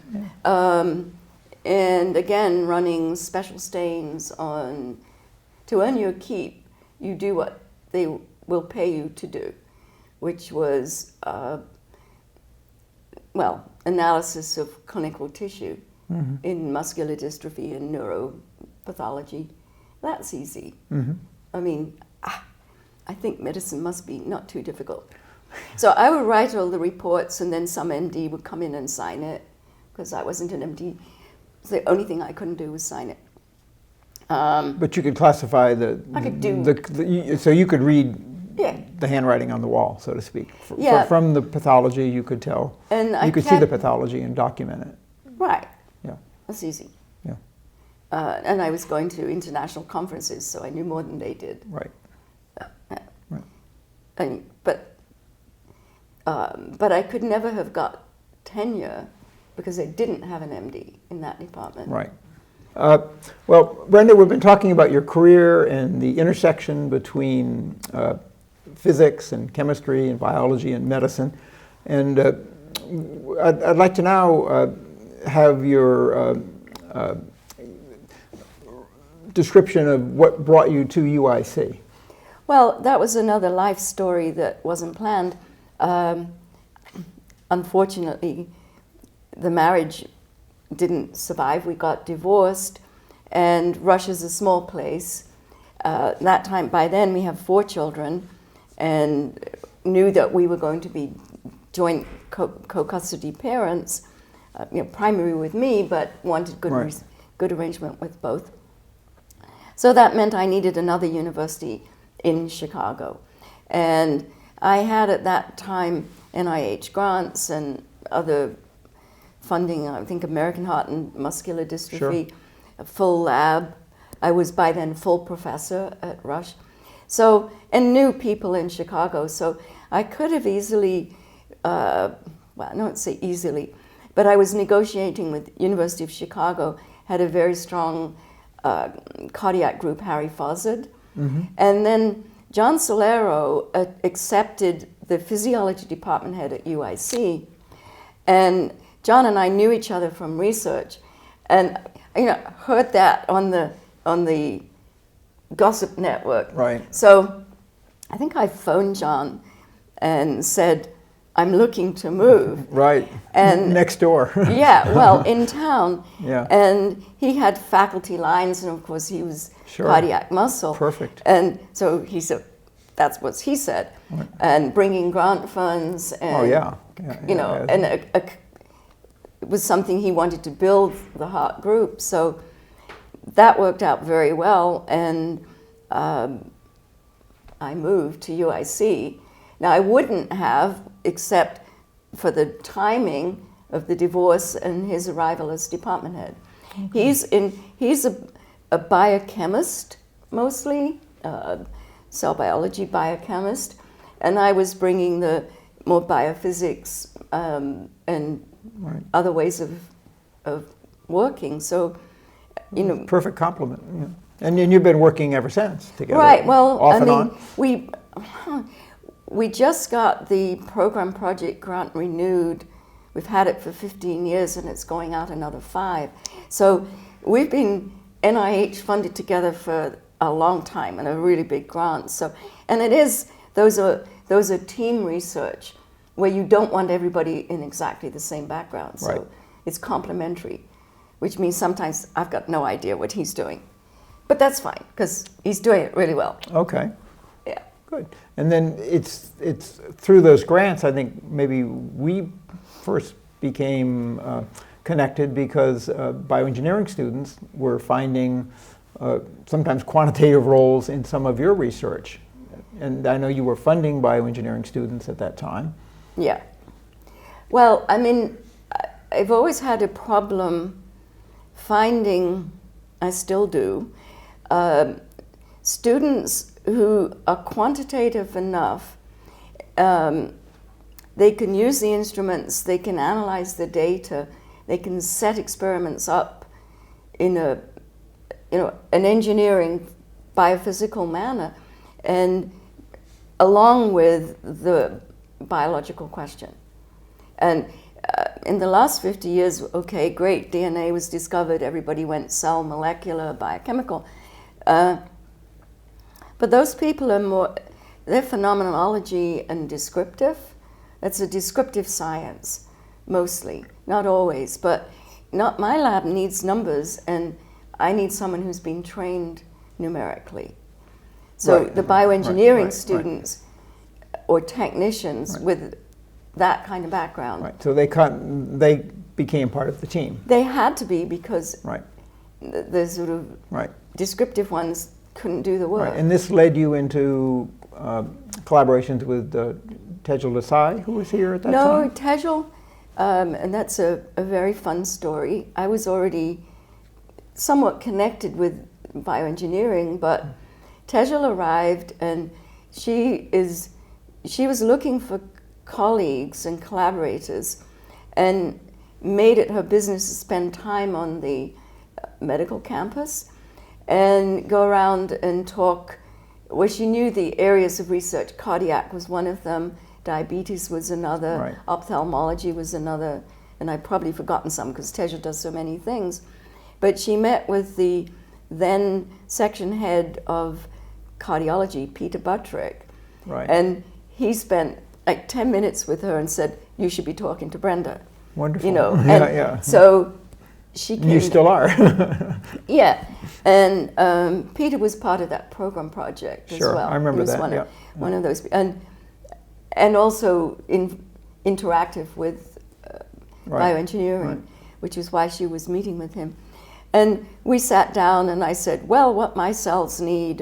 Speaker 2: And again, running special stains to earn your keep, you do what they will pay you to do, which was, analysis of clinical tissue in muscular dystrophy and neuropathology. That's easy. I mean, I think medicine must be not too difficult. So I would write all the reports, and then some MD would come in and sign it, because I wasn't an MD. So the only thing I couldn't do was sign it.
Speaker 1: But you could classify so you could read the handwriting on the wall, so to speak. From the pathology, you could tell. And you could see the pathology and document it.
Speaker 2: Right.
Speaker 1: Yeah.
Speaker 2: That's easy.
Speaker 1: Yeah.
Speaker 2: And I was going to international conferences, so I knew more than they did.
Speaker 1: Right.
Speaker 2: But I could never have got tenure because I didn't have an MD in that department.
Speaker 1: Right. Well, Brenda, we've been talking about your career and the intersection between physics and chemistry and biology and medicine. And I'd like to now have your description of what brought you to UIC.
Speaker 2: Well, that was another life story that wasn't planned. Unfortunately, the marriage didn't survive. We got divorced, and Russia's a small place. That time, by then, we have 4 children, and knew that we were going to be joint co-custody parents, primary with me, but wanted good arrangement with both. So that meant I needed another university in Chicago. And I had at that time NIH grants and other funding, I think American Heart and Muscular Dystrophy, a full lab. I was by then full professor at Rush. So, and knew people in Chicago. So I could have easily, well, I don't say easily, but I was negotiating with University of Chicago, had a very strong cardiac group, Harry Fozzard. And then John Solero accepted the physiology department head at UIC. And John and I knew each other from research, and heard that on the gossip network.
Speaker 1: Right.
Speaker 2: So I think I phoned John and said, I'm looking to move.
Speaker 1: Right.
Speaker 2: And
Speaker 1: next door.
Speaker 2: Yeah, well, in town.
Speaker 1: Yeah.
Speaker 2: And he had faculty lines, and of course he was cardiac muscle.
Speaker 1: Perfect.
Speaker 2: And so he said, that's what he said. Right. And bringing grant funds. And, and it was something he wanted to build the heart group. So that worked out very well, and I moved to UIC. Now, I wouldn't have, except for the timing of the divorce and his arrival as department head. Okay. He's a biochemist, mostly, cell biology biochemist, and I was bringing the more biophysics and other ways of working. So,
Speaker 1: perfect complement. Yeah. And you've been working ever since together.
Speaker 2: Right. Well,
Speaker 1: off and on.
Speaker 2: We just got the program project grant renewed. We've had it for 15 years, and it's going out another 5. So we've been NIH funded together for a long time, and a really big grant. So, and those are team research where you don't want everybody in exactly the same background. So it's complementary, which means sometimes I've got no idea what he's doing, but that's fine because he's doing it really well.
Speaker 1: Okay.
Speaker 2: Yeah.
Speaker 1: Good. And then it's through those grants, I think maybe we first became connected because bioengineering students were finding sometimes quantitative roles in some of your research. And I know you were funding bioengineering students at that time.
Speaker 2: Yeah. Well, I mean, I've always had a problem finding, I still do, students who are quantitative enough. They can use the instruments, they can analyze the data, they can set experiments up in an engineering biophysical manner, and along with the biological question. And in the last 50 years, okay, great, DNA was discovered, everybody went cell, molecular, biochemical. But those people are they're phenomenology and descriptive. That's a descriptive science, mostly, not always, but my lab needs numbers, and I need someone who's been trained numerically. So the bioengineering students or technicians with that kind of background.
Speaker 1: Right. So they became part of the team.
Speaker 2: They had to be because the sort of descriptive ones couldn't do the work.
Speaker 1: Right. And this led you into collaborations with Tejal Desai, who was here at that time?
Speaker 2: No, Tejal, and that's a very fun story. I was already somewhat connected with bioengineering, but Tejal arrived, and she was looking for colleagues and collaborators, and made it her business to spend time on the medical campus and go around and talk where she knew the areas of research. Cardiac was one of them, diabetes was another,
Speaker 1: Right.
Speaker 2: ophthalmology was another, and I've probably forgotten some because Teja does so many things. But she met with the then section head of cardiology, Peter Buttrick,
Speaker 1: Right.
Speaker 2: and he spent like 10 minutes with her and said, "You should be talking to Brenda."
Speaker 1: Wonderful.
Speaker 2: You know,
Speaker 1: Yeah,
Speaker 2: and
Speaker 1: yeah.
Speaker 2: so she came.
Speaker 1: You still are.
Speaker 2: Yeah, and Peter was part of that program project as
Speaker 1: Sure,
Speaker 2: well.
Speaker 1: I remember
Speaker 2: He was
Speaker 1: that,
Speaker 2: one
Speaker 1: yeah.
Speaker 2: of, one of those, and also interactive with
Speaker 1: Right,
Speaker 2: bioengineering,
Speaker 1: right.
Speaker 2: which is why she was meeting with him. And we sat down, and I said, "Well, what my cells need."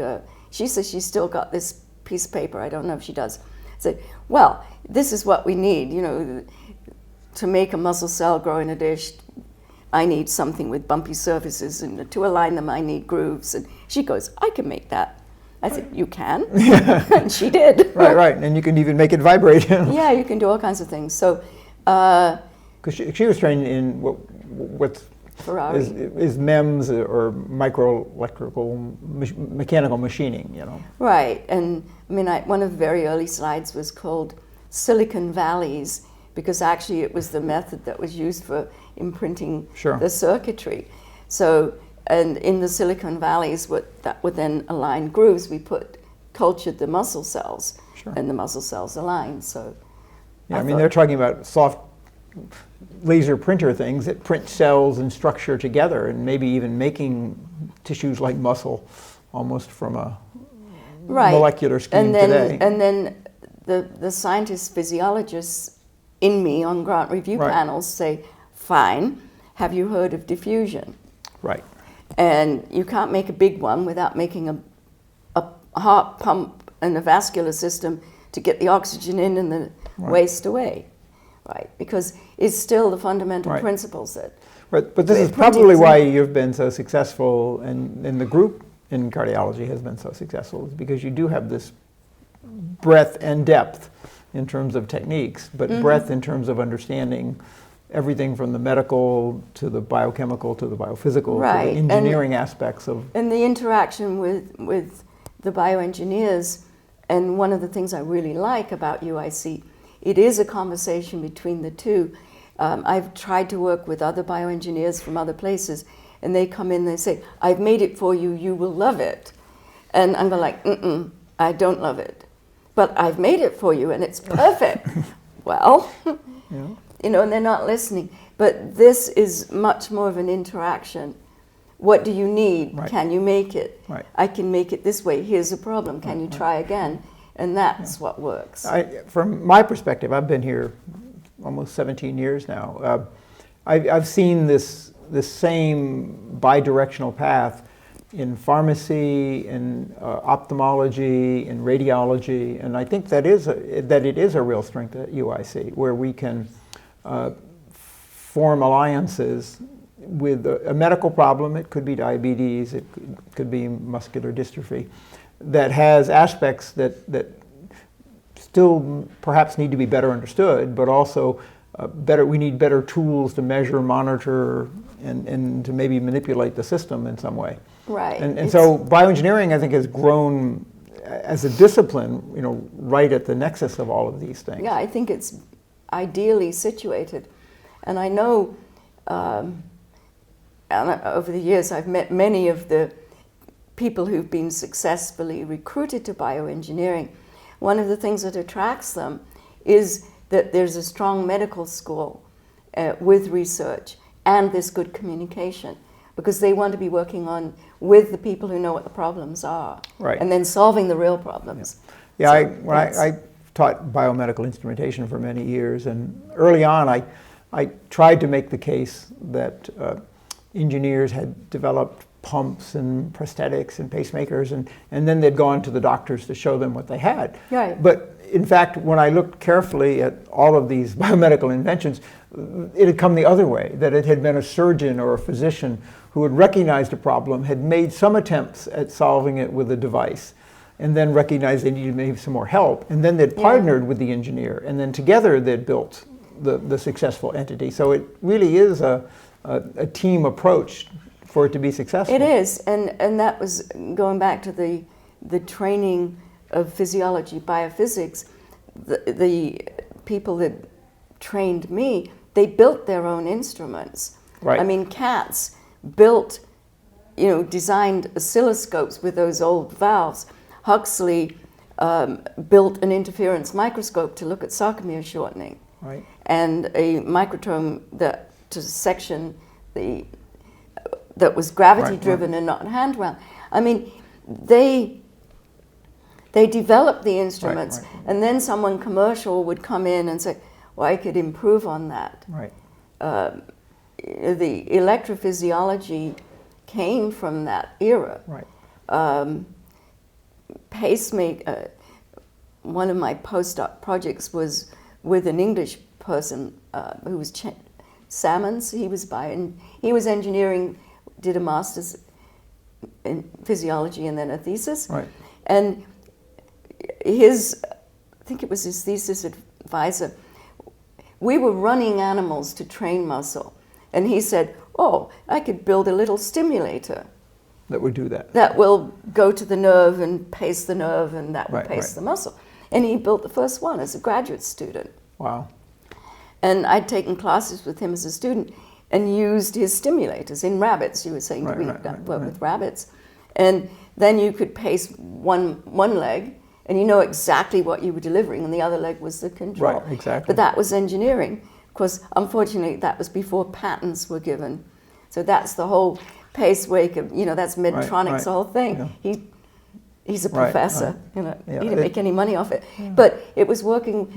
Speaker 2: She says she's still got this piece of paper. I don't know if she does. I said, "Well, this is what we need. You know, to make a muscle cell grow in a dish, I need something with bumpy surfaces, and to align them, I need grooves." And she goes, "I can make that." I said, "You can?" And she did.
Speaker 1: Right, and you can even make it vibrate.
Speaker 2: Yeah, you can do all kinds of things. So,
Speaker 1: Because she was trained in what's
Speaker 2: Ferrari.
Speaker 1: is MEMS or microelectrical mechanical machining, you know.
Speaker 2: Right, and I mean, one of the very early slides was called Silicon Valleys, because actually it was the method that was used for imprinting
Speaker 1: Sure.
Speaker 2: the circuitry. So, and in the Silicon Valleys, that would then align grooves, we cultured the muscle cells,
Speaker 1: Sure.
Speaker 2: and the muscle cells aligned. So,
Speaker 1: Yeah, I mean, they're talking about soft laser printer things that print cells and structure together, and maybe even making tissues like muscle almost from a
Speaker 2: right.
Speaker 1: molecular scheme today.
Speaker 2: And then the scientists, physiologists in me on grant review
Speaker 1: Right.
Speaker 2: panels say, "Fine, have you heard of diffusion?"
Speaker 1: Right.
Speaker 2: And you can't make a big one without making a heart pump and a vascular system to get the oxygen in and the
Speaker 1: Right.
Speaker 2: waste away, right? Because it's still the fundamental
Speaker 1: Right.
Speaker 2: principles that.
Speaker 1: But this is probably why you've been so successful, and the group in cardiology has been so successful, is because you do have this breadth and depth in terms of techniques, but breadth in terms of understanding everything from the medical to the biochemical to the biophysical
Speaker 2: Right.
Speaker 1: to the engineering aspects of.
Speaker 2: And the interaction with the bioengineers, and one of the things I really like about UIC, it is a conversation between the two. I've tried to work with other bioengineers from other places, and they come in and they say, "I've made it for you, you will love it." And I'm like, I don't love it. But I've made it for you, and it's perfect. Well,
Speaker 1: Yeah.
Speaker 2: you know, and they're not listening. But this is much more of an interaction. What do you need?
Speaker 1: Right.
Speaker 2: Can you make it?
Speaker 1: Right.
Speaker 2: I can make it this way. Here's a problem. Can you try again? And that's what works.
Speaker 1: From my perspective, I've been here almost 17 years now. I've seen this same bidirectional path in pharmacy, in ophthalmology, in radiology, and I think that it is a real strength at UIC, where we can form alliances with a medical problem. It could be diabetes, it could be muscular dystrophy, that has aspects that still perhaps need to be better understood, but also we need better tools to measure, monitor, and to maybe manipulate the system in some way.
Speaker 2: Right.
Speaker 1: And so bioengineering, I think, has grown as a discipline, you know, right at the nexus of all of these things.
Speaker 2: Yeah, I think it's ideally situated. And I know over the years I've met many of the people who've been successfully recruited to bioengineering. One of the things that attracts them is that there's a strong medical school with research and this good communication, because they want to be working with the people who know what the problems are,
Speaker 1: Right.
Speaker 2: and then solving the real problems.
Speaker 1: Yeah,
Speaker 2: So
Speaker 1: I taught biomedical instrumentation for many years, and early on I tried to make the case that engineers had developed pumps and prosthetics and pacemakers, and then they'd gone to the doctors to show them what they had.
Speaker 2: Right.
Speaker 1: But in fact, when I looked carefully at all of these biomedical inventions, it had come the other way, that it had been a surgeon or a physician who had recognized a problem, had made some attempts at solving it with a device, and then recognized they needed maybe some more help, and then they'd partnered with the engineer, and then together they'd built the successful entity. So it really is a team approach for it to be successful.
Speaker 2: It is, and that was going back to the the training of physiology, biophysics, the people that trained me, they built their own instruments.
Speaker 1: Right.
Speaker 2: I mean, cats built, designed oscilloscopes with those old valves. Huxley built an interference microscope to look at sarcomere shortening.
Speaker 1: Right.
Speaker 2: And a microtome to section that was gravity driven and not hand wound. I mean, they developed the instruments, and then someone commercial would come in and say, well, I could improve on that.
Speaker 1: Right.
Speaker 2: The electrophysiology came from that era.
Speaker 1: Right.
Speaker 2: Pacemaker, one of my postdoc projects was with an English person who was Salmons. He was engineering, did a master's in physiology and then a thesis.
Speaker 1: Right.
Speaker 2: And I think it was his thesis advisor, we were running animals to train muscle. And he said, oh, I could build a little stimulator.
Speaker 1: That would do that.
Speaker 2: That will go to the nerve and pace the nerve, and that will pace
Speaker 1: right.
Speaker 2: the muscle. And he built the first one as a graduate student.
Speaker 1: Wow.
Speaker 2: And I'd taken classes with him as a student and used his stimulators in rabbits. You were saying
Speaker 1: Right,
Speaker 2: we
Speaker 1: right,
Speaker 2: work with rabbits. And then you could pace one leg, and you know exactly what you were delivering, and the other leg was the control.
Speaker 1: Right, exactly.
Speaker 2: But that was engineering. Of course, unfortunately, that was before patents were given. So that's the whole pacemaker, that's Medtronics,
Speaker 1: right.
Speaker 2: the whole thing.
Speaker 1: Yeah.
Speaker 2: He's a
Speaker 1: Right,
Speaker 2: professor,
Speaker 1: right.
Speaker 2: he
Speaker 1: Yeah,
Speaker 2: didn't make any money off it. Yeah. But it was working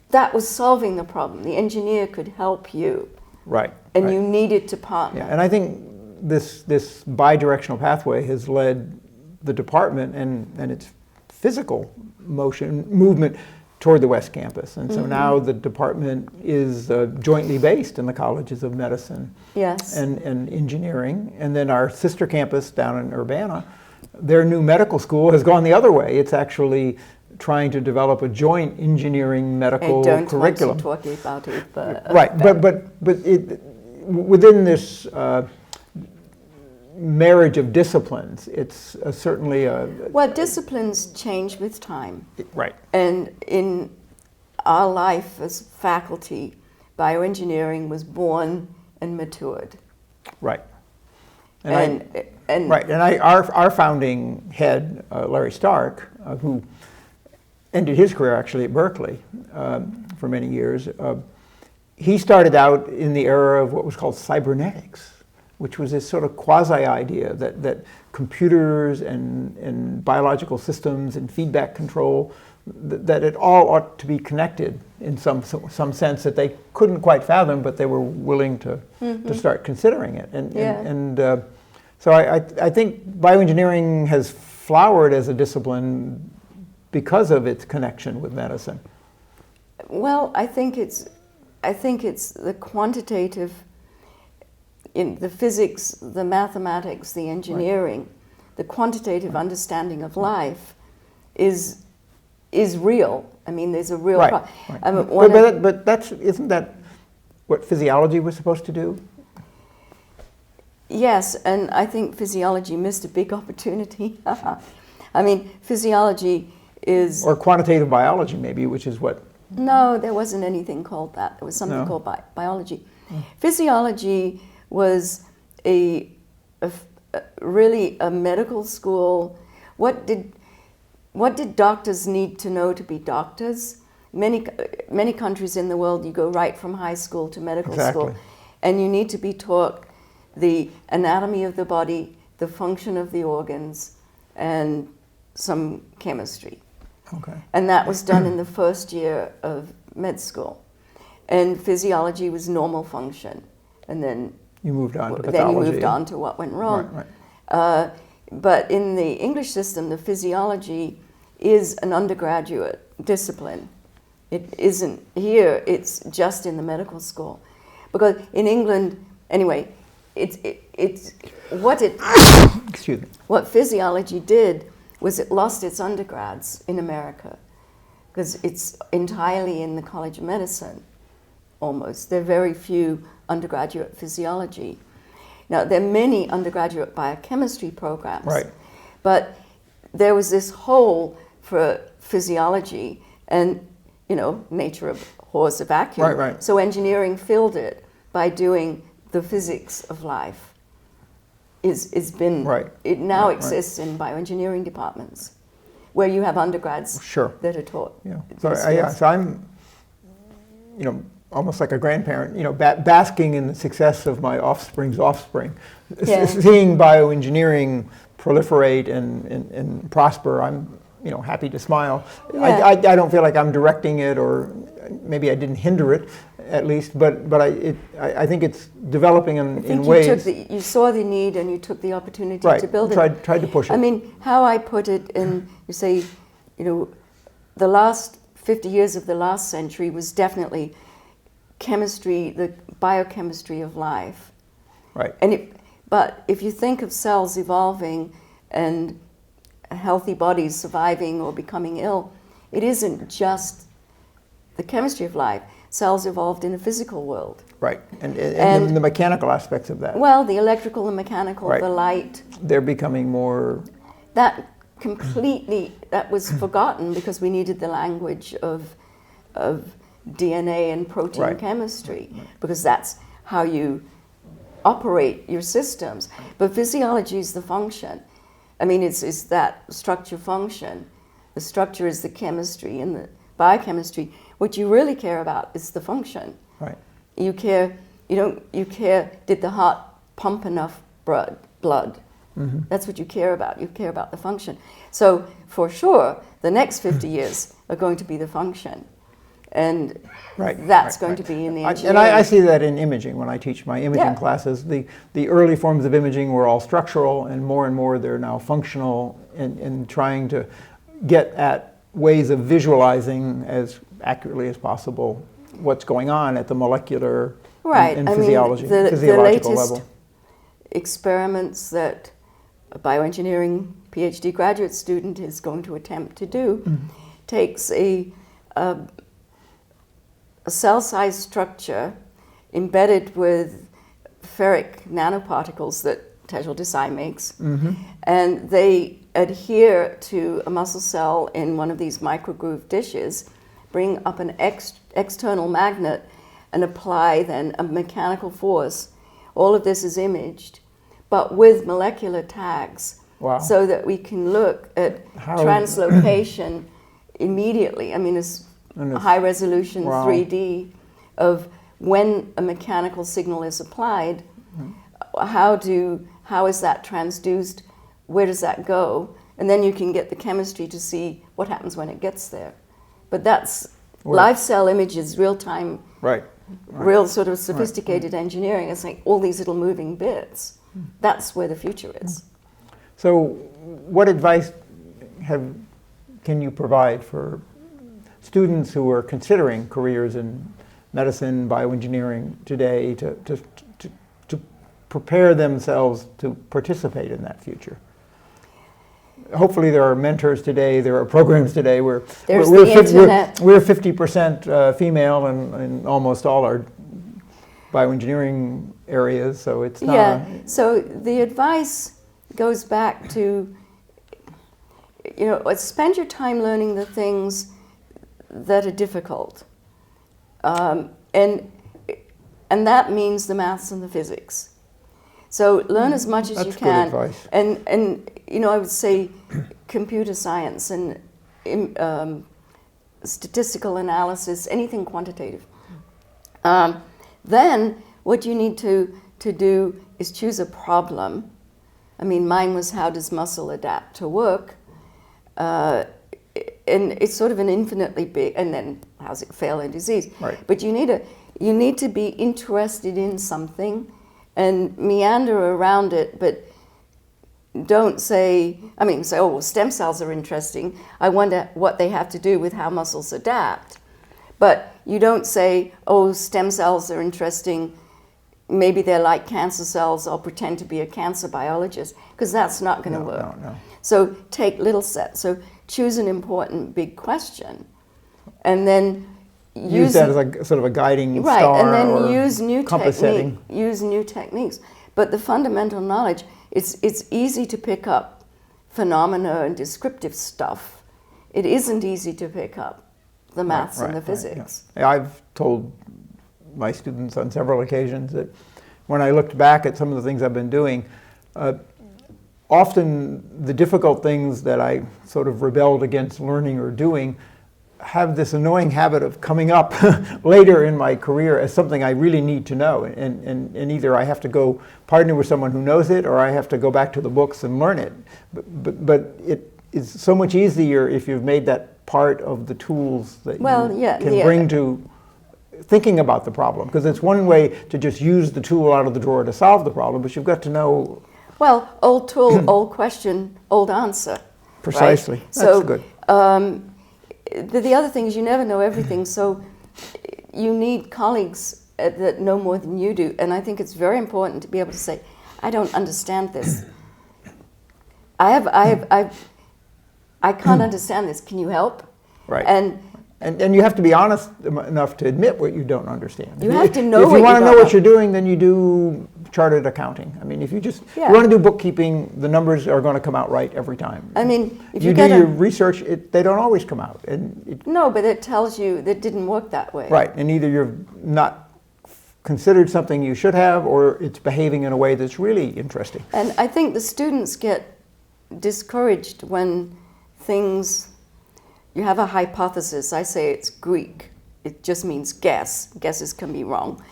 Speaker 2: that was solving the problem. The engineer could help you.
Speaker 1: Right.
Speaker 2: And
Speaker 1: right.
Speaker 2: you needed to partner.
Speaker 1: Yeah, and I think this bidirectional pathway has led the department and its physical movement toward the West Campus. And so now the department is jointly based in the colleges of medicine and engineering. And then our sister campus down in Urbana, their new medical school has gone the other way. It's actually trying to develop a joint engineering medical curriculum.
Speaker 2: I don't want to talk about it, but...
Speaker 1: Right, but within this marriage of disciplines, it's certainly a...
Speaker 2: Well, disciplines change with time.
Speaker 1: Right.
Speaker 2: And in our life as faculty, bioengineering was born and matured.
Speaker 1: Right.
Speaker 2: And
Speaker 1: our founding head, Larry Stark, who ended his career actually at Berkeley for many years, he started out in the era of what was called cybernetics, which was this sort of quasi-idea that computers and biological systems and feedback control, that it all ought to be connected in some sense that they couldn't quite fathom, but they were willing to start considering it. So I think bioengineering has flowered as a discipline because of its connection with medicine.
Speaker 2: Well, I think it's the quantitative, in the physics, the mathematics, the engineering, the quantitative understanding of life is real. I mean, there's a real...
Speaker 1: Right. But isn't that what physiology was supposed to do?
Speaker 2: Yes, and I think physiology missed a big opportunity. I mean, physiology is...
Speaker 1: Or quantitative biology, maybe, which is what...
Speaker 2: No, there wasn't anything called that. There was something called biology. Physiology was really a medical school. What did doctors need to know to be doctors? Many countries in the world, you go right from high school to medical school, and you need to be taught the anatomy of the body, the function of the organs, and some chemistry.
Speaker 1: Okay.
Speaker 2: And that was done in the first year of med school. And physiology was normal function. And then
Speaker 1: you moved on to pathology.
Speaker 2: Then you moved on to what went wrong.
Speaker 1: Right.
Speaker 2: But in the English system, the physiology is an undergraduate discipline. It isn't here, it's just in the medical school. Because in England, anyway, it's
Speaker 1: Excuse me.
Speaker 2: What physiology did was it lost its undergrads in America because it's entirely in the College of Medicine, almost. There are very few undergraduate physiology. Now, there are many undergraduate biochemistry programs,
Speaker 1: right.
Speaker 2: but there was this hole for physiology, and nature abhors a vacuum.
Speaker 1: Right.
Speaker 2: So engineering filled it by doing the physics of life. It now exists in bioengineering departments, where you have undergrads that are taught.
Speaker 1: Yeah. So I'm, almost like a grandparent, basking in the success of my offspring's offspring. Seeing bioengineering proliferate and prosper, I'm happy to smile.
Speaker 2: Yeah.
Speaker 1: I don't feel like I'm directing it, or maybe I didn't hinder it, at least. But I think it's developing in ways.
Speaker 2: You saw the need and you took the opportunity to build
Speaker 1: it. Tried to push it.
Speaker 2: I mean, how I put it in, you say, the last 50 years of the last century was definitely chemistry, the biochemistry of life.
Speaker 1: Right.
Speaker 2: But if you think of cells evolving and healthy bodies surviving or becoming ill, it isn't just the chemistry of life. Cells evolved in a physical world.
Speaker 1: Right, and the mechanical aspects of that.
Speaker 2: Well, the electrical and mechanical, the light.
Speaker 1: They're becoming more...
Speaker 2: That was forgotten because we needed the language of DNA and protein chemistry, because that's how you operate your systems. But physiology is the function. I mean, it's that structure function. The structure is the chemistry and the biochemistry. What you really care about is the function.
Speaker 1: Right.
Speaker 2: You care, did the heart pump enough blood? Mm-hmm. That's what you care about. You care about the function. So for sure, the next 50 years are going to be the function. And that's going to be in the engineering.
Speaker 1: And I see that in imaging when I teach my imaging classes. The early forms of imaging were all structural, and more they're now functional, and trying to get at ways of visualizing as accurately as possible what's going on at the molecular and physiological
Speaker 2: the latest
Speaker 1: level.
Speaker 2: Experiments that a bioengineering PhD graduate student is going to attempt to do takes a cell-sized structure embedded with ferric nanoparticles that Tejal Desai makes, and they adhere to a muscle cell in one of these microgroove dishes, bring up an external magnet, and apply then a mechanical force. All of this is imaged, but with molecular tags, so that we can look at translocation immediately. I mean, it's high resolution 3D of when a mechanical signal is applied, how is that transduced, where does that go, and then you can get the chemistry to see what happens when it gets there. But that's live cell images, real time, real sort of sophisticated engineering. It's like all these little moving bits. That's where the future is.
Speaker 1: So what advice can you provide for students who are considering careers in medicine, bioengineering today to prepare themselves to participate in that future? Hopefully there are mentors today, there are programs today where we're 50% female in almost all our bioengineering areas, so it's not...
Speaker 2: So the advice goes back to, spend your time learning the things that are difficult. And that means the maths and the physics. So learn as much as you can. Good advice. And I would say computer science and statistical analysis, anything quantitative. Then what you need to do is choose a problem. I mean, mine was how does muscle adapt to work? And it's sort of an infinitely big, and then how's it fail in disease?
Speaker 1: Right.
Speaker 2: But you need to be interested in something and meander around it, but don't say, oh, well, stem cells are interesting. I wonder what they have to do with how muscles adapt. But you don't say, oh, stem cells are interesting. Maybe they're like cancer cells. I'll pretend to be a cancer biologist, because that's not going to work.
Speaker 1: No.
Speaker 2: So take little sets. So choose an important big question, and then
Speaker 1: use that as a sort of a guiding star,
Speaker 2: and then
Speaker 1: or
Speaker 2: use new
Speaker 1: setting.
Speaker 2: Use new techniques. But the fundamental knowledge, it's easy to pick up phenomena and descriptive stuff, it isn't easy to pick up the maths and the physics.
Speaker 1: Yeah. I've told my students on several occasions that when I looked back at some of the things I've been doing, often the difficult things that I sort of rebelled against learning or doing have this annoying habit of coming up later in my career as something I really need to know. And either I have to go partner with someone who knows it, or I have to go back to the books and learn it. But it is so much easier if you've made that part of the tools that you can bring to thinking about the problem. Because it's one way to just use the tool out of the drawer to solve the problem, but you've got to know...
Speaker 2: Well, old tool, old question, old answer.
Speaker 1: Precisely.
Speaker 2: Right?
Speaker 1: That's good.
Speaker 2: The other thing is you never know everything, so you need colleagues that know more than you do. And I think it's very important to be able to say, I don't understand this. I can't understand this. Can you help?
Speaker 1: Right. And you have to be honest enough to admit what you don't understand.
Speaker 2: You have to know
Speaker 1: if you want to know what you're doing, then you do chartered accounting. I mean, if you you want to do bookkeeping, the numbers are going to come out right every time.
Speaker 2: I mean, if
Speaker 1: you do your research, they don't always come out.
Speaker 2: No, but it tells you that it didn't work that way.
Speaker 1: Right, and either you've not considered something you should have, or it's behaving in a way that's really interesting.
Speaker 2: And I think the students get discouraged when things... You have a hypothesis. I say it's Greek. It just means guess. Guesses can be wrong.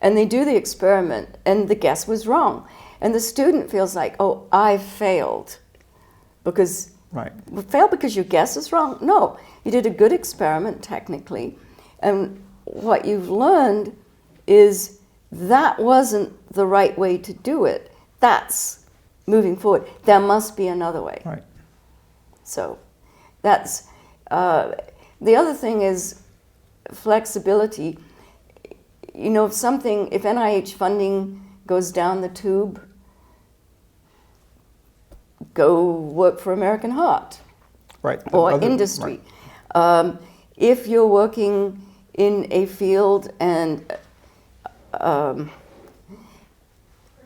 Speaker 2: And they do the experiment, and the guess was wrong. And the student feels like, oh, I failed. Because failed because your guess is wrong? No, you did a good experiment technically. And what you've learned is that wasn't the right way to do it. That's moving forward. There must be another way.
Speaker 1: Right.
Speaker 2: So that's... the other thing is flexibility. You know, if NIH funding goes down the tube, go work for American Heart.
Speaker 1: Right.
Speaker 2: Or industry. Right. If you're working in a field and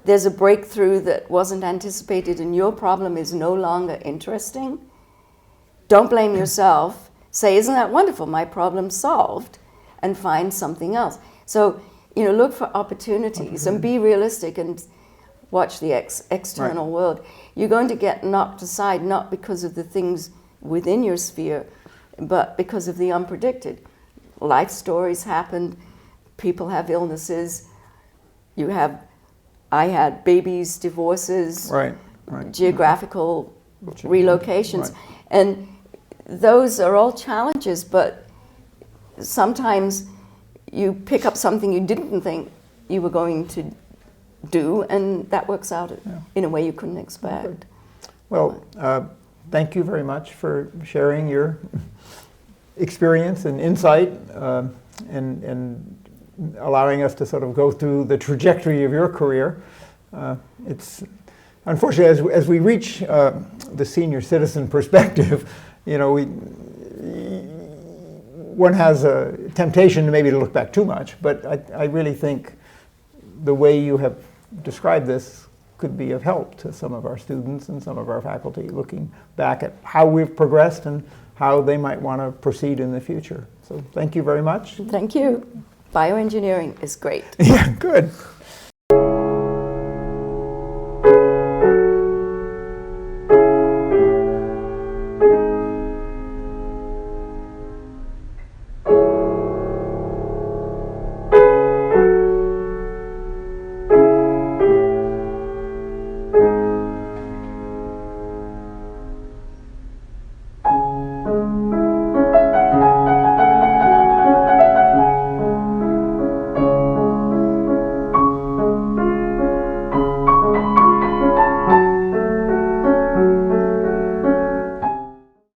Speaker 2: there's a breakthrough that wasn't anticipated and your problem is no longer interesting, don't blame yourself. Say, isn't that wonderful? My problem's solved, and find something else. So, you know, look for opportunities and be realistic and watch the external world. You're going to get knocked aside not because of the things within your sphere, but because of the unpredicted. Life stories happen. People have illnesses. I had babies, divorces, geographical relocations, and those are all challenges, but sometimes you pick up something you didn't think you were going to do, and that works out in a way you couldn't expect.
Speaker 1: Well, thank you very much for sharing your experience and insight and allowing us to sort of go through the trajectory of your career. It's unfortunately, as we reach the senior citizen perspective, you know, one has a temptation maybe to look back too much, but I really think the way you have described this could be of help to some of our students and some of our faculty looking back at how we've progressed and how they might want to proceed in the future. So thank you very much.
Speaker 2: Thank you. Bioengineering is great.
Speaker 1: Yeah, good.